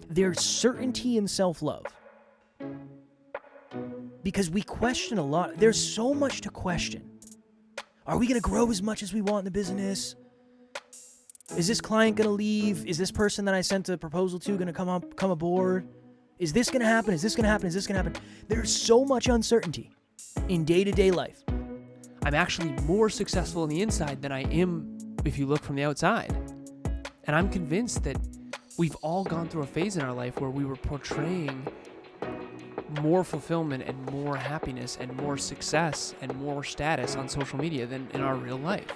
there's certainty in self-love. Because we question a lot. There's so much to question. Are we going to grow as much as we want in the business? Is this client going to leave? Is this person that I sent a proposal to going to come aboard? Is this going to happen? Is this going to happen? Is this going to happen? There's so much uncertainty in day-to-day life. I'm actually more successful on the inside than I am if you look from the outside. And I'm convinced that we've all gone through a phase in our life where we were portraying more fulfillment and more happiness and more success and more status on social media than in our real life.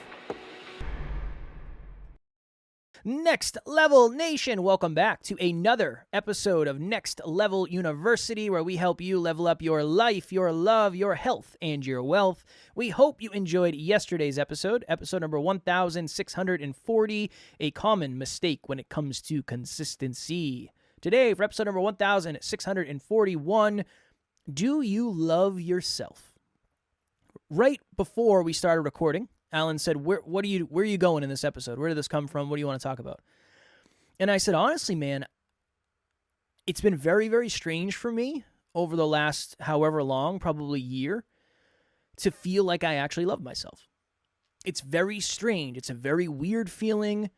Next Level Nation, welcome back to another episode of Next Level University, where we help you level up your life, your love, your health, and your wealth. We hope you enjoyed yesterday's episode number 1640, a common mistake when it comes to consistency. Today, for episode number 1641, do you love yourself? Right before we started recording, Alan said, where are you going in this episode? Where did this come from? What do you want to talk about? And I said, honestly, man, it's been very, very strange for me over the last however long, probably year, to feel like I actually love myself. It's very strange. It's a very weird feeling.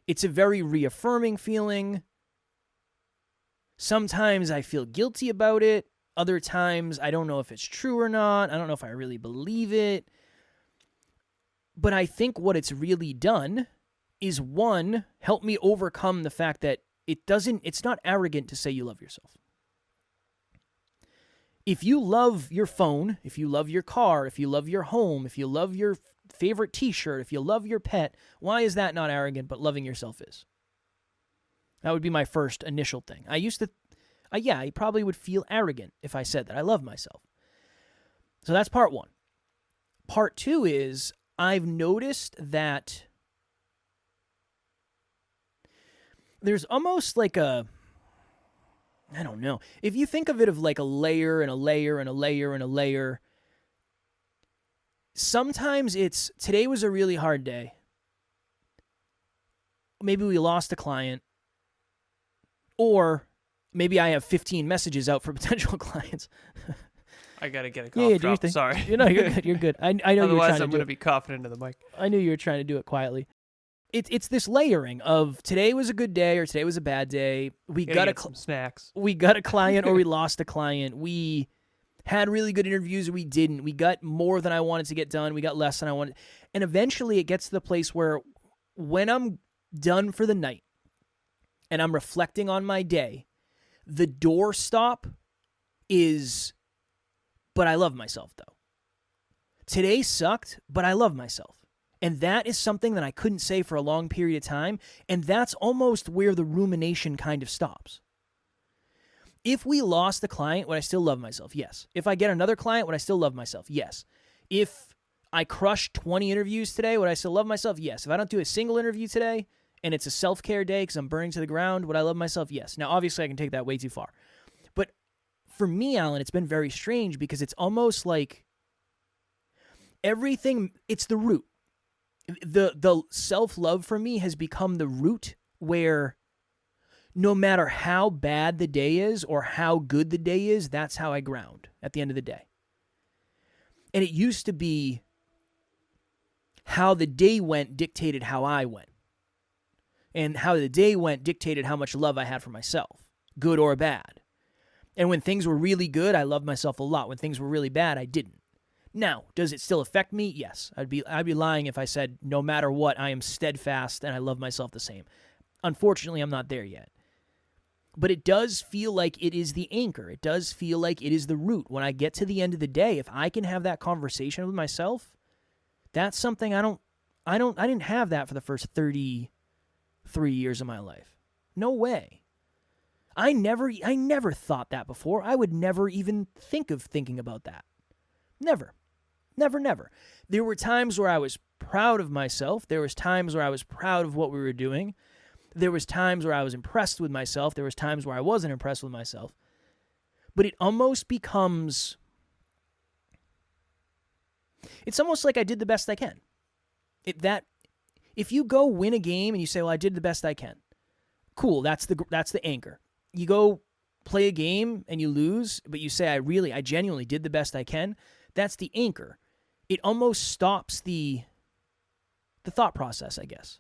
It's a very reaffirming feeling. Sometimes I feel guilty about it. Other times, I don't know if it's true or not. I don't know if I really believe it. But I think what it's really done is, one, help me overcome the fact that it's not arrogant to say you love yourself. If you love your phone, if you love your car, if you love your home, if you love your favorite t-shirt, if you love your pet, why is that not arrogant, but loving yourself is? That would be my first initial thing. I probably would feel arrogant if I said that. I love myself. So that's part one. Part two is, I've noticed that there's almost like I don't know. If you think of it of like a layer and a layer and a layer and a layer, sometimes today was a really hard day. Maybe we lost a client, or maybe I have 15 messages out for potential clients. I gotta get a cough drop. Sorry. You're good. You're good. I know you're trying to do it. Otherwise, I'm gonna be coughing into the mic. I knew you were trying to do it quietly. It's this layering of today was a good day or today was a bad day. We got some snacks. We got a client or we lost a client. We had really good interviews or we didn't. We got more than I wanted to get done. We got less than I wanted. And eventually, it gets to the place where when I'm done for the night and I'm reflecting on my day, the doorstop is, but I love myself, though. Today sucked, but I love myself. And that is something that I couldn't say for a long period of time, and that's almost where the rumination kind of stops. If we lost the client, would I still love myself? Yes. If I get another client, would I still love myself? Yes. If I crush 20 interviews today, would I still love myself? Yes. If I don't do a single interview today, and it's a self-care day because I'm burning to the ground, would I love myself? Yes. Now, obviously, I can take that way too far. But for me, Alan, it's been very strange because it's almost like everything, it's the root. The self-love for me has become the root where no matter how bad the day is or how good the day is, that's how I ground at the end of the day. And it used to be how the day went dictated how I went. And how the day went dictated how much love I had for myself, good or bad. And when things were really good, I loved myself a lot. When things were really bad, I didn't. Now, does it still affect me? Yes. I'd be lying if I said no matter what, I am steadfast and I love myself the same. Unfortunately, I'm not there yet. But it does feel like it is the anchor. It does feel like it is the root. When I get to the end of the day, if I can have that conversation with myself, that's something I didn't have that for the first 33 years of my life. No way. I never thought that before. I would never even think of thinking about that. Never. Never. There were times where I was proud of myself. There was times where I was proud of what we were doing. There was times where I was impressed with myself. There was times where I wasn't impressed with myself. But it almost becomes, it's almost like I did the best I can. If you go win a game and you say, well, I did the best I can. Cool, that's the anchor. you go play a game and you lose, but you say, I genuinely did the best I can. That's the anchor. It almost stops the thought process, I guess.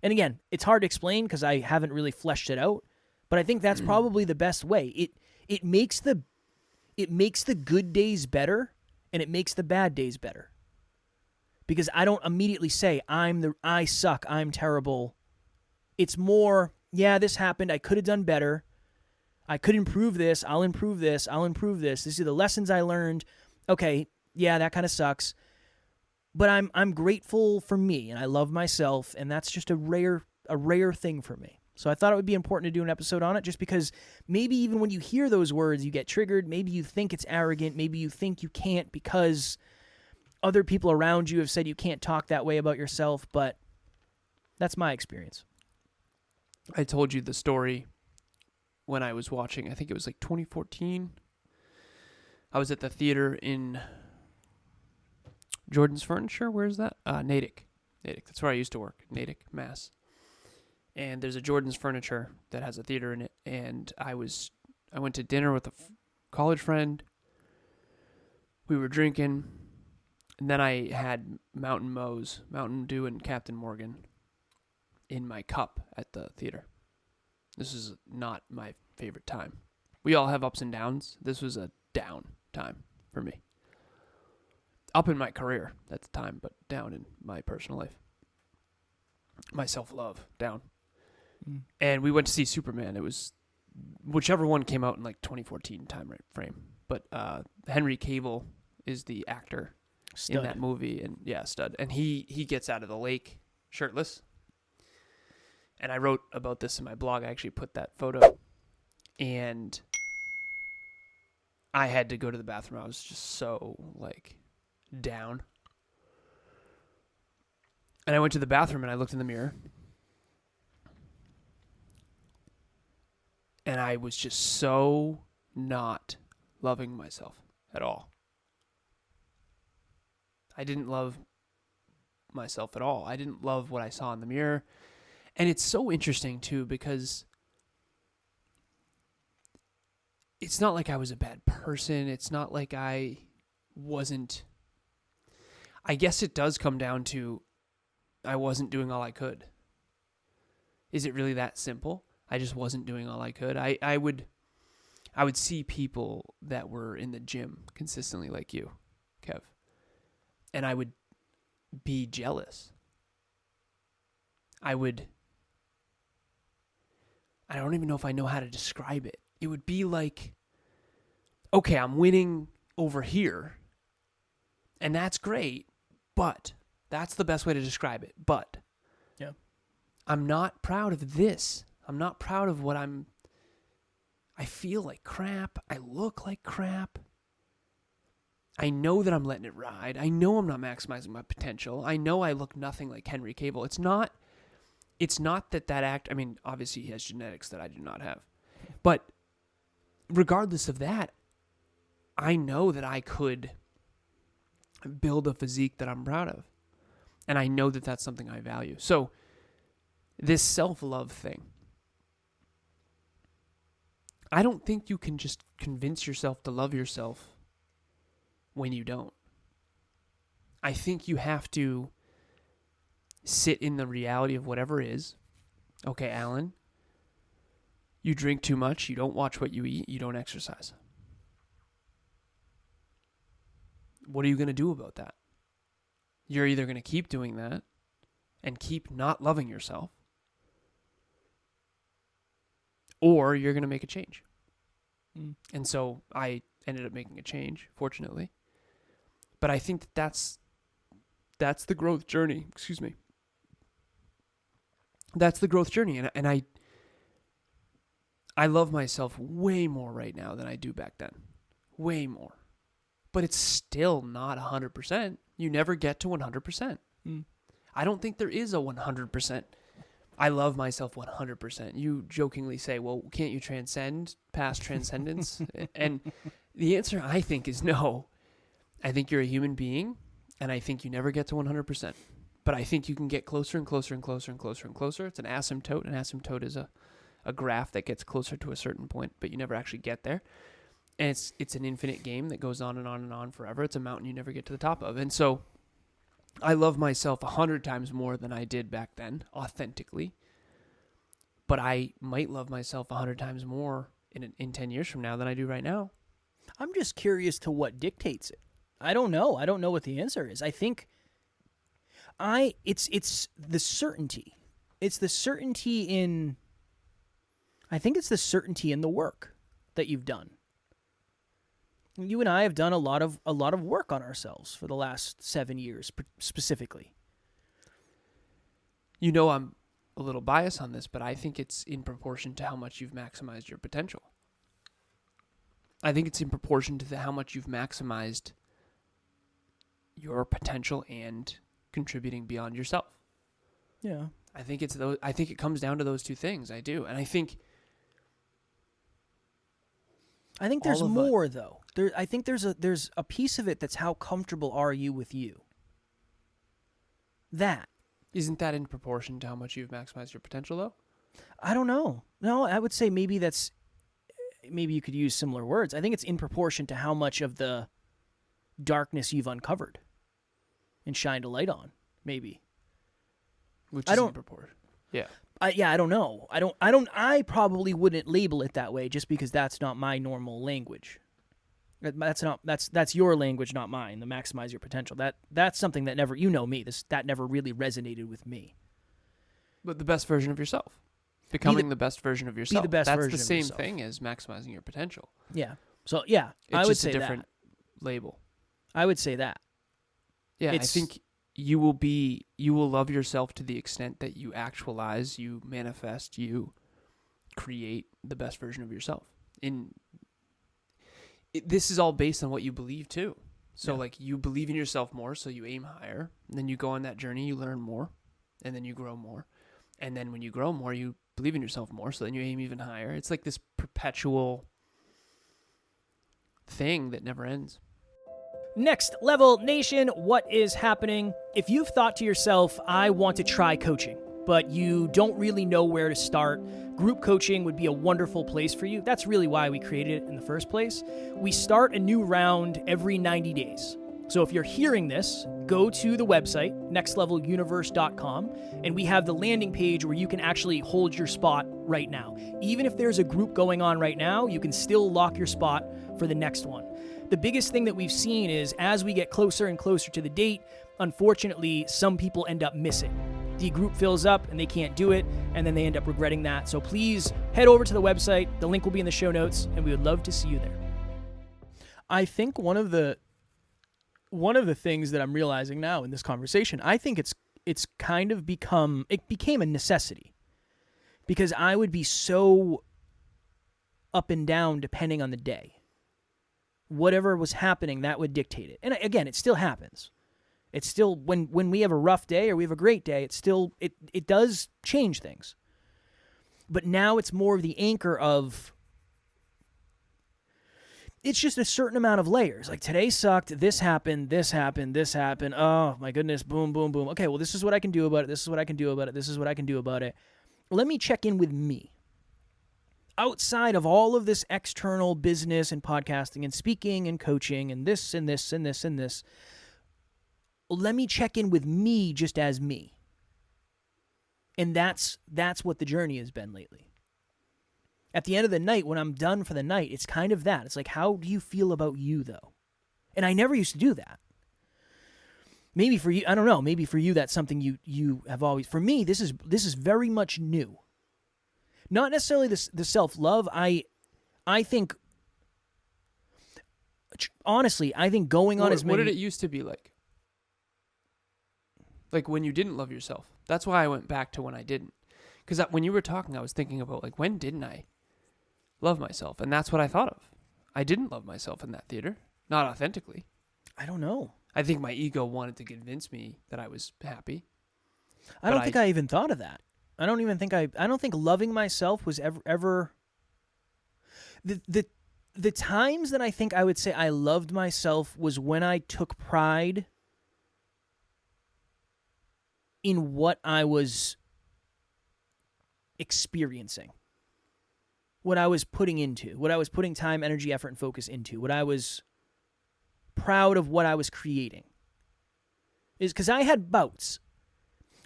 And again, it's hard to explain because I haven't really fleshed it out, but I think that's probably the best way. It makes the good days better, and it makes the bad days better. Because I don't immediately say I suck, I'm terrible. It's more, yeah, this happened, I could have done better. I could improve this, I'll improve this, I'll improve this. These are the lessons I learned. Okay, yeah, that kind of sucks. But I'm grateful for me, and I love myself, and that's just a rare thing for me. So I thought it would be important to do an episode on it, just because maybe even when you hear those words, you get triggered. Maybe you think it's arrogant. Maybe you think you can't because other people around you have said you can't talk that way about yourself, but that's my experience. I told you the story when I was watching, I think it was like 2014. I was at the theater in Jordan's Furniture. Where is that? Natick. That's where I used to work. Natick, Mass. And there's a Jordan's Furniture that has a theater in it. And I went to dinner with a college friend. We were drinking. And then I had Mountain Dew and Captain Morgan in my cup at the theater. This is not my favorite time. We all have ups and downs. This was a down time for me. Up in my career at the time, but down in my personal life. My self-love, down. And we went to see Superman. It was whichever one came out in like 2014 time frame. But Henry Cavill is the actor in that movie, and yeah, stud. And he gets out of the lake shirtless. And I wrote about this in my blog. I actually put that photo. And I had to go to the bathroom. I was just so, like, down. And I went to the bathroom and I looked in the mirror. And I was just so not loving myself at all. I didn't love myself at all. I didn't love what I saw in the mirror. And it's so interesting, too, because it's not like I was a bad person. It's not like I wasn't. I guess it does come down to I wasn't doing all I could. Is it really that simple? I just wasn't doing all I could. I would see people that were in the gym consistently like you, Kev. And I would be jealous. I don't even know if I know how to describe it. It would be like, okay, I'm winning over here, and that's great, but that's the best way to describe it. But yeah, I'm not proud of this. I'm not proud of what I feel like crap. I look like crap. I know that I'm letting it ride. I know I'm not maximizing my potential. I know I look nothing like Henry Cavill. It's not that act, I mean, obviously he has genetics that I do not have. But regardless of that, I know that I could build a physique that I'm proud of. And I know that that's something I value. So this self-love thing, I don't think you can just convince yourself to love yourself when you don't. I think you have to sit in the reality of whatever is. Okay, Alan, you drink too much, you don't watch what you eat, you don't exercise. What are you going to do about that? You're either going to keep doing that and keep not loving yourself, or you're going to make a change. And so I ended up making a change, fortunately. But I think that's the growth journey. Excuse me. That's the growth journey. And I love myself way more right now than I do back then. Way more. But it's still not 100%. You never get to 100%. I don't think there is a 100%. I love myself 100%. You jokingly say, well, can't you transcend past transcendence? And the answer, I think, is no. I think you're a human being, and I think you never get to 100%. But I think you can get closer and closer and closer and closer and closer. It's an asymptote. An asymptote is a a graph that gets closer to a certain point, but you never actually get there. And it's an infinite game that goes on and on and on forever. It's a mountain you never get to the top of. And so I love myself 100 times more than I did back then, authentically. But I might love myself 100 times more in 10 years from now than I do right now. I'm just curious to what dictates it. I don't know. I don't know what the answer is. I think it's the certainty. It's the certainty in the work that you've done. You and I have done a lot of work on ourselves for the last 7 years, specifically. You know, I'm a little biased on this, but I think it's in proportion to how much you've maximized your potential. I think it's in proportion to how much you've maximized your potential and contributing beyond yourself. Yeah. I think it comes down to those two things. I do. And I think there's more though. I think there's a piece of it that's how comfortable are you with you. That. Isn't that in proportion to how much you've maximized your potential though? I don't know. No, I would say maybe you could use similar words. I think it's in proportion to how much of the darkness you've uncovered and shined a light on, maybe. Which is in proportion. Yeah. I don't know. I probably wouldn't label it that way just because that's not my normal language. That's your language, not mine. The maximize your potential. That's something that never, you know me, that never really resonated with me. But the best version of yourself. Becoming the best version of yourself. Be the best version of yourself. That's the same thing as maximizing your potential. Yeah. So yeah, I would say that. It's just a different label. I would say that. Yeah, I think you will love yourself to the extent that you actualize, you manifest, you create the best version of yourself. This is all based on what you believe too. So like you believe in yourself more, so you aim higher, and then you go on that journey, you learn more, and then you grow more. And then when you grow more, you believe in yourself more, so then you aim even higher. It's like this perpetual thing that never ends. Next Level Nation, what is happening? If you've thought to yourself, I want to try coaching, but you don't really know where to start, group coaching would be a wonderful place for you. That's really why we created it in the first place. We start a new round every 90 days. So if you're hearing this, go to the website, nextleveluniverse.com, and we have the landing page where you can actually hold your spot right now. Even if there's a group going on right now, you can still lock your spot for the next one. The biggest thing that we've seen is as we get closer and closer to the date, unfortunately, some people end up missing. The group fills up and they can't do it, and then they end up regretting that. So please head over to the website. The link will be in the show notes, and we would love to see you there. I think one of the things that I'm realizing now in this conversation, I think it's kind of became a necessity, because I would be so up and down depending on the day. Whatever was happening, that would dictate it. And again, it still happens. It's still, when we have a rough day or we have a great day, it does change things. But now it's more of the anchor of, it's just a certain amount of layers. Like today sucked, this happened. Oh my goodness, boom, boom, boom. Okay, well, this is what I can do about it. This is what I can do about it. This is what I can do about it. Let me check in with me. Outside of all of this external business and podcasting and speaking and coaching and this and this and this and this, let me check in with me just as me. And that's what the journey has been lately. At the end of the night, when I'm done for the night, it's kind of that. It's like, how do you feel about you, though? And I never used to do that. Maybe for you, I don't know. Maybe for you, that's something you have always. For me, this is very much new. Not necessarily the self-love. I think, honestly, I think going on as many. What did it used to be like? Like when you didn't love yourself. That's why I went back to when I didn't. Because when you were talking, I was thinking about like, when didn't I love myself? And that's what I thought of. I didn't love myself in that theater. Not authentically. I don't know. I think my ego wanted to convince me that I was happy. I don't think I even thought of that. I don't think loving myself was ever the times that I think I would say I loved myself was when I took pride in what I was experiencing. what I was putting into, what I was putting time, energy, effort, and focus into, what I was proud of what I was creating. Is because I had bouts,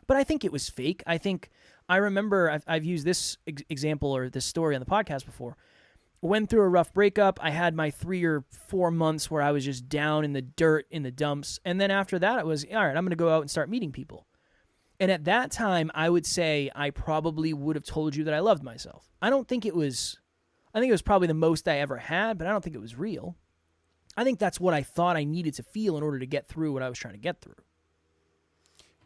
but I think it was fake. I remember I've used this example or this story on the podcast before. Went through a rough breakup. I had my 3 or 4 months where I was just down in the dirt, in the dumps. And then after that, it was, all right, I'm going to go out and start meeting people. And at that time, I would say I probably would have told you that I loved myself. I think it was probably the most I ever had, but I don't think it was real. I think that's what I thought I needed to feel in order to get through what I was trying to get through.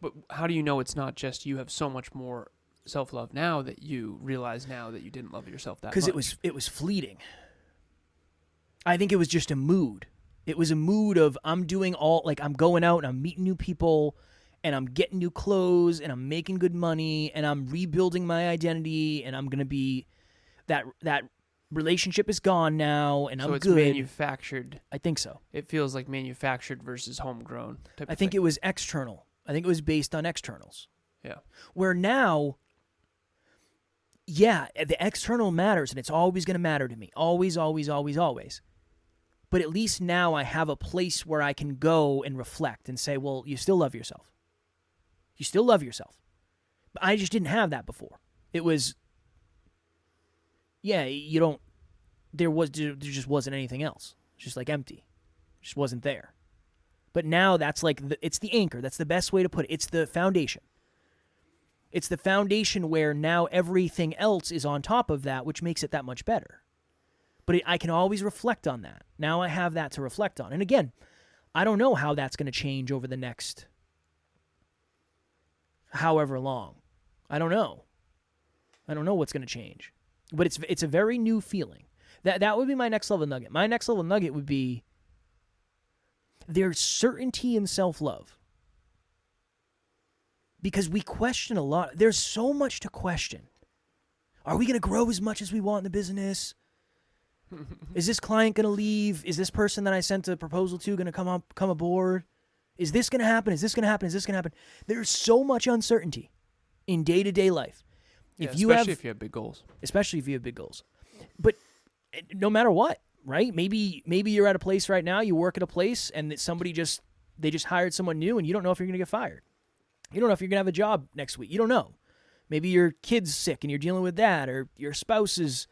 But how do you know it's not just you have so much more self-love now that you realize now that you didn't love yourself that much? Because it was fleeting. I think it was just a mood. It was a mood of I'm doing I'm going out and I'm meeting new people and I'm getting new clothes and I'm making good money and I'm rebuilding my identity and I'm going to be that relationship is gone now and I'm good. So it's manufactured. I think so. It feels like manufactured versus homegrown type I of think thing. it was external. I think it was based on externals. Yeah. Where now, yeah, the external matters and it's always going to matter to me. Always, always, always, always. But at least now I have a place where I can go and reflect and say, well, you still love yourself. You still love yourself. But I just didn't have that before. It was, yeah, there just wasn't anything else. It's just like empty. It just wasn't there. But now that's like, it's the anchor. That's the best way to put it. It's the foundation. It's the foundation where now everything else is on top of that, which makes it that much better. But I can always reflect on that. Now I have that to reflect on. And again, I don't know how that's going to change over the next however long. I don't know. I don't know what's going to change. But it's a very new feeling. That would be my next level nugget. My next level nugget would be there's certainty in self-love. Because we question a lot. There's so much to question. Are we going to grow as much as we want in the business? Is this client going to leave? Is this person that I sent a proposal to going to come aboard? Is this going to happen? Is this going to happen? Is this going to happen? There's so much uncertainty in day-to-day life. Yeah, especially if you have big goals. Especially if you have big goals. But no matter what, right? Maybe you're at a place right now, you work at a place, and they just hired someone new, and you don't know if you're going to get fired. You don't know if you're going to have a job next week. You don't know. Maybe your kid's sick, and you're dealing with that, or your spouse is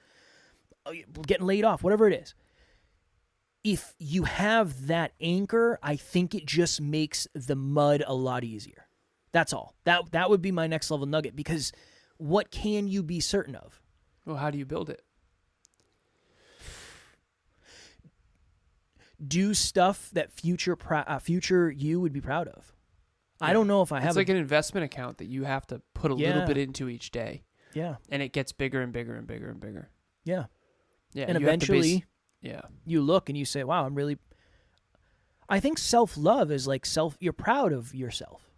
getting laid off, whatever it is. If you have that anchor, I think it just makes the mud a lot easier. That's all. That would be my next level nugget, because what can you be certain of? Well, how do you build it? Do stuff that future you would be proud of. Yeah. I don't know if I have. It's like an investment account that you have to put a little bit into each day. Yeah. And it gets bigger and bigger and bigger and bigger. Yeah. Yeah. And eventually, yeah, you look and you say, wow, I think self-love is like you're proud of yourself.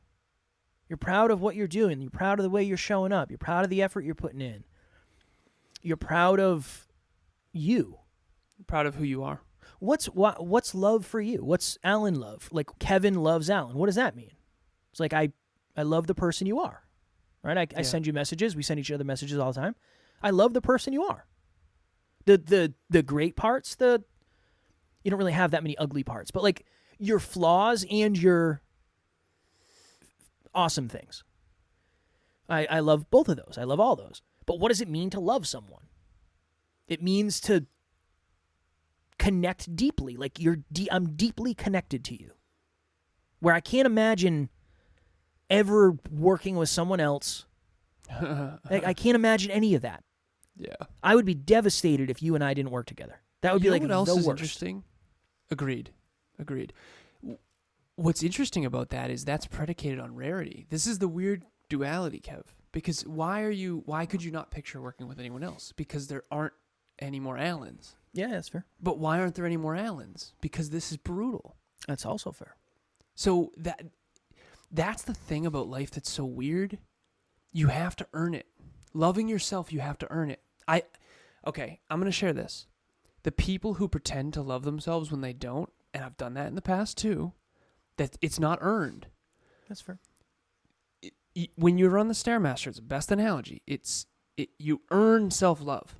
You're proud of what you're doing. You're proud of the way you're showing up. You're proud of the effort you're putting in. You're proud of you. You're proud of who you are. What's love for you? What's Alan love? Like Kevin loves Alan. What does that mean? It's like I love the person you are, right? I send you messages. We send each other messages all the time. I love the person you are. The great parts, you don't really have that many ugly parts, but like your flaws and your awesome things. I love both of those. I love all those. But what does it mean to love someone? It means to connect deeply. Like I'm deeply connected to you. Where I can't imagine ever working with someone else. I can't imagine any of that. Yeah. I would be devastated if you and I didn't work together. That would be like what else the is worst. Interesting. Agreed. What's interesting about that is that's predicated on rarity. This is the weird duality, Kev. Because why could you not picture working with anyone else? Because there aren't any more Allens. Yeah, that's fair. But why aren't there any more Allens? Because this is brutal. That's also fair. So that's the thing about life that's so weird. You have to earn it. Loving yourself, you have to earn it. I'm going to share this. The people who pretend to love themselves when they don't, and I've done that in the past too, that it's not earned. That's fair. When you're on the Stairmaster, it's the best analogy. You earn self-love.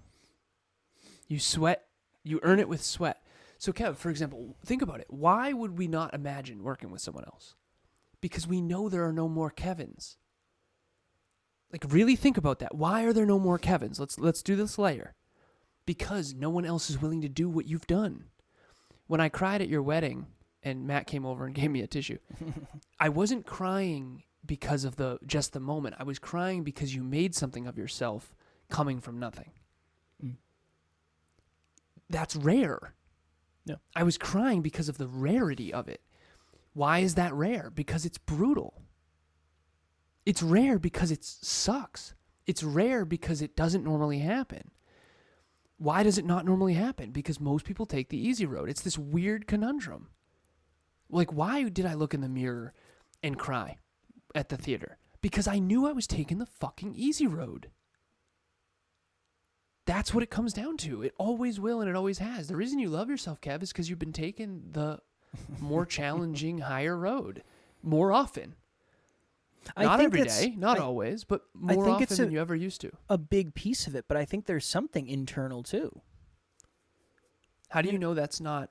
You sweat. You earn it with sweat. So, Kev, for example, think about it. Why would we not imagine working with someone else? Because we know there are no more Kevins. Like, really think about that. Why are there no more Kevins? Let's do this layer. Because no one else is willing to do what you've done. When I cried at your wedding and Matt came over and gave me a tissue, I wasn't crying because of just the moment. I was crying because you made something of yourself coming from nothing. Mm. That's rare. Yeah. I was crying because of the rarity of it. Why is that rare? Because it's brutal. It's rare because it sucks. It's rare because it doesn't normally happen. Why does it not normally happen? Because most people take the easy road. It's this weird conundrum. Like, why did I look in the mirror and cry at the theater? Because I knew I was taking the fucking easy road. That's what it comes down to. It always will and it always has. The reason you love yourself, Kev, is because you've been taking the more challenging, higher road more often. Not every day, not always, but more often than you ever used to. A big piece of it, but I think there's something internal too. How do you know that's not?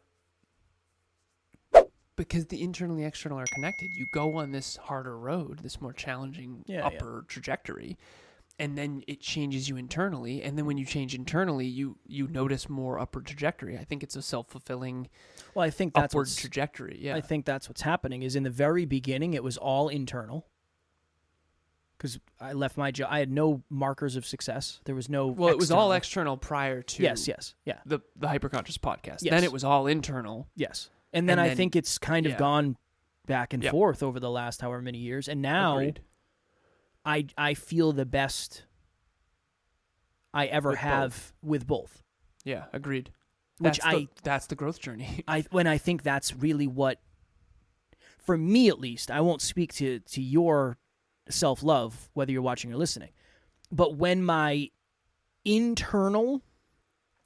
Because the internal and the external are connected. You go on this harder road, this more challenging upper trajectory, and then it changes you internally. And then when you change internally, you notice more upward trajectory. I think it's a self-fulfilling upward trajectory. Yeah, I think that's what's happening is in the very beginning, it was all internal. Because I left my job. I had no markers of success. There was no Well, it was all external prior to yes, yeah. the Hyperconscious podcast. Yes. Then it was all internal. Yes. And then I think it's kind of gone back and forth over the last however many years. And now I feel the best I ever have with both. Yeah, agreed. That's the growth journey. I think that's really what, for me at least, I won't speak to your self-love, whether you're watching or listening, but when my internal,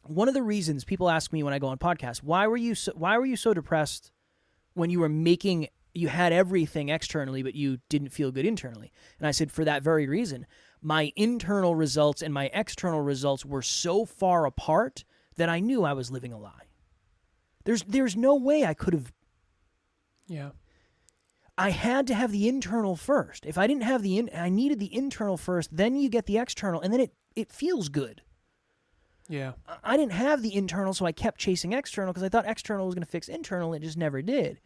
one of the reasons people ask me when I go on podcasts, why were you so depressed when you had everything externally, but you didn't feel good internally? And I said, for that very reason, my internal results and my external results were so far apart that I knew I was living a lie. There's no way I could have. Yeah. I had to have the internal first. If I didn't have I needed the internal first, then you get the external, and then it feels good. Yeah. I didn't have the internal, so I kept chasing external because I thought external was going to fix internal, and it just never did.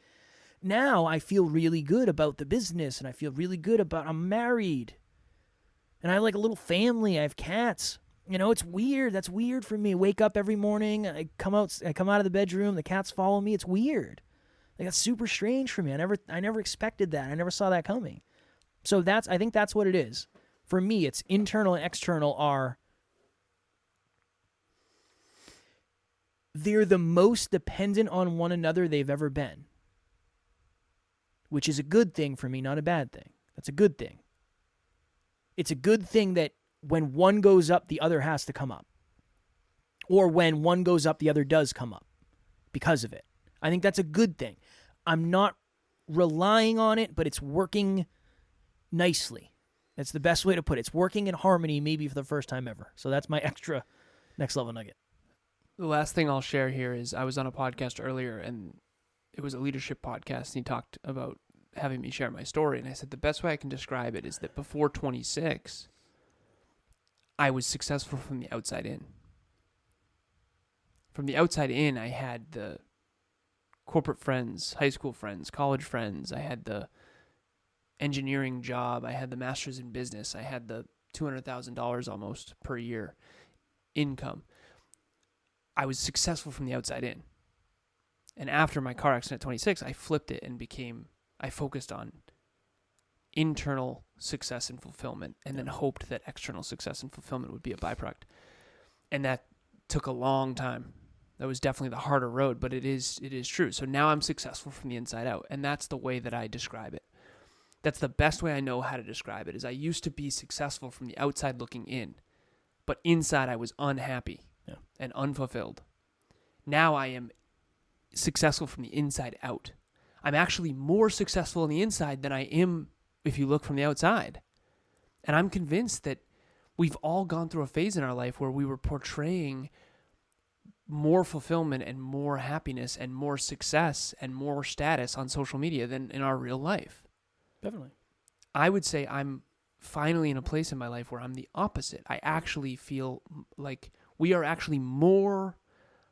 Now I feel really good about the business, and I feel really good about I'm married, and I have like a little family. I have cats. It's weird. That's weird for me. Wake up every morning. I come out of the bedroom. The cats follow me. It's weird. Like, that's super strange for me. I never expected that. I never saw that coming. So I think that's what it is. For me, it's internal and external they're the most dependent on one another they've ever been. Which is a good thing for me, not a bad thing. That's a good thing. It's a good thing that when one goes up, the other has to come up. Or when one goes up, the other does come up because of it. I think that's a good thing. I'm not relying on it, but it's working nicely. That's the best way to put it. It's working in harmony maybe for the first time ever. So that's my extra next level nugget. The last thing I'll share here is I was on a podcast earlier, and it was a leadership podcast, and he talked about having me share my story. And I said the best way I can describe it is that before 26, I was successful from the outside in. From the outside in, I had the corporate friends, high school friends, college friends. I had the engineering job. I had the master's in business. I had the $200,000 almost per year income. I was successful from the outside in. And after my car accident at 26, I flipped it and I focused on internal success and fulfillment, and then hoped that external success and fulfillment would be a byproduct. And that took a long time. That was definitely the harder road, but it is true. So now I'm successful from the inside out, and that's the way that I describe it. That's the best way I know how to describe it, is I used to be successful from the outside looking in, but inside I was unhappy and unfulfilled. Now I am successful from the inside out. I'm actually more successful on the inside than I am if you look from the outside. And I'm convinced that we've all gone through a phase in our life where we were portraying more fulfillment and more happiness and more success and more status on social media than in our real life. Definitely. I would say I'm finally in a place in my life where I'm the opposite. I actually feel like we are actually more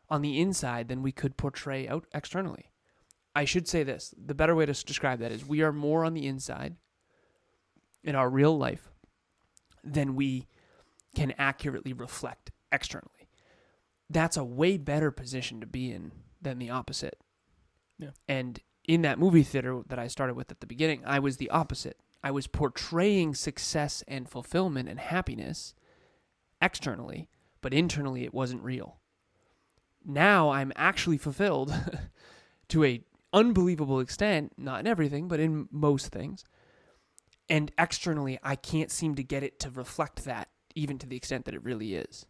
on the inside than we could portray out externally. I should say this. The better way to describe that is we are more on the inside in our real life than we can accurately reflect externally. That's a way better position to be in than the opposite. Yeah. And in that movie theater that I started with at the beginning, I was the opposite. I was portraying success and fulfillment and happiness externally, but internally it wasn't real. Now I'm actually fulfilled to a unbelievable extent, not in everything, but in most things. And externally, I can't seem to get it to reflect that, even to the extent that it really is.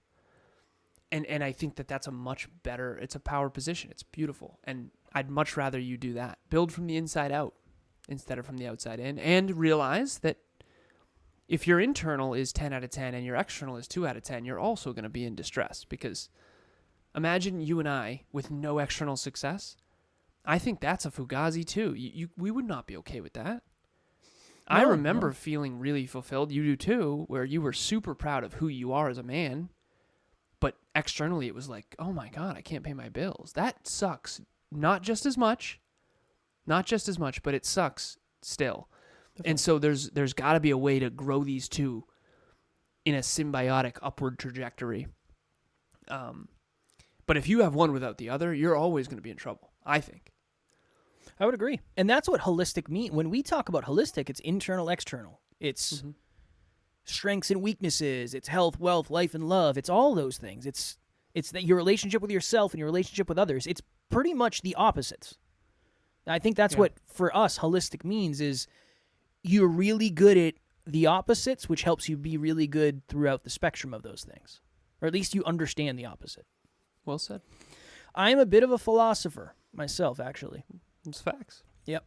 And I think that that's a much better, it's a power position. It's beautiful. And I'd much rather you do that. Build from the inside out instead of from the outside in. And realize that if your internal is 10 out of 10 and your external is 2 out of 10, you're also going to be in distress. Because imagine you and I with no external success. I think that's a fugazi too. We would not be okay with that. I remember feeling really fulfilled. You do too, where you were super proud of who you are as a man. But externally, it was like, oh my God, I can't pay my bills. That sucks. Not just as much, but it sucks still. Definitely. And so there's got to be a way to grow these two in a symbiotic upward trajectory. But if you have one without the other, you're always going to be in trouble, I think. I would agree. And that's what holistic means. When we talk about holistic, it's internal, external. It's strengths and weaknesses. It's health, wealth, life, and love. It's all those things. It's that your relationship with yourself and your relationship with others. It's pretty much the opposites. I think that's what, for us, holistic means is you're really good at the opposites, which helps you be really good throughout the spectrum of those things. Or at least you understand the opposite. Well said. I am a bit of a philosopher myself, actually. It's facts. Yep.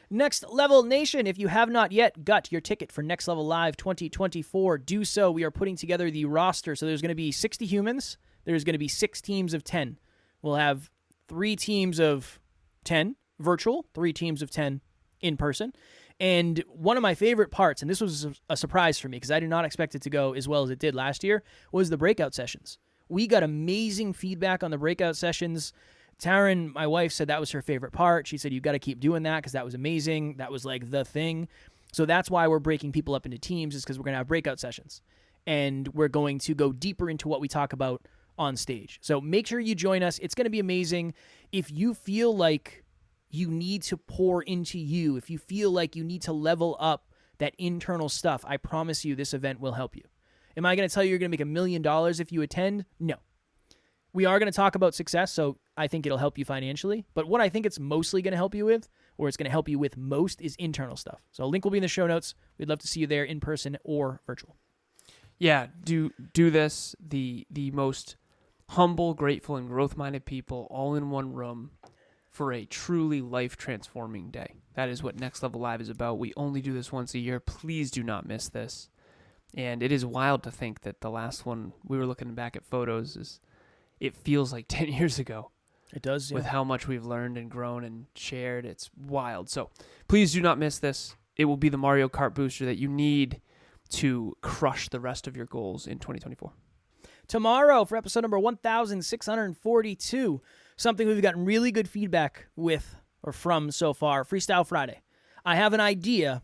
Next Level Nation, if you have not yet got your ticket for Next Level Live 2024, do so. We are putting together the roster. So there's going to be 60 humans. There's going to be 6 teams of 10. We'll have 3 teams of 10 virtual, 3 teams of 10 in person. And one of my favorite parts, and this was a surprise for me because I did not expect it to go as well as it did last year, was the breakout sessions. We got amazing feedback on the breakout sessions. Taryn, my wife, said that was her favorite part. She said, you got to keep doing that because that was amazing. That was like the thing. So that's why we're breaking people up into teams, is because we're going to have breakout sessions. And we're going to go deeper into what we talk about on stage. So make sure you join us. It's going to be amazing. If you feel like you need to pour into you, if you feel like you need to level up that internal stuff, I promise you this event will help you. Am I going to tell you you're going to make $1 million if you attend? No. We are going to talk about success, so I think it'll help you financially. But what I think it's mostly going to help you with, or it's going to help you with most, is internal stuff. So a link will be in the show notes. We'd love to see you there in person or virtual. Yeah, do this. The most humble, grateful, and growth-minded people all in one room for a truly life-transforming day. That is what Next Level Live is about. We only do this once a year. Please do not miss this. And it is wild to think that the last one, we were looking back at photos, it feels like 10 years ago. It does, yeah. With how much we've learned and grown and shared. It's wild. So please do not miss this. It will be the Mario Kart booster that you need to crush the rest of your goals in 2024. Tomorrow, for episode number 1642, something we've gotten really good feedback with or from so far, Freestyle Friday. I have an idea.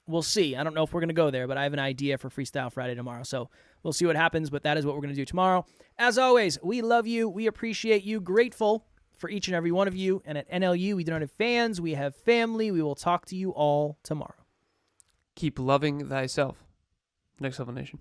We'll see. I don't know if we're going to go there, but I have an idea for Freestyle Friday tomorrow. So we'll see what happens, but that is what we're going to do tomorrow. As always, we love you. We appreciate you. Grateful for each and every one of you. And at NLU, we don't have fans. We have family. We will talk to you all tomorrow. Keep loving thyself. Next Level Nation.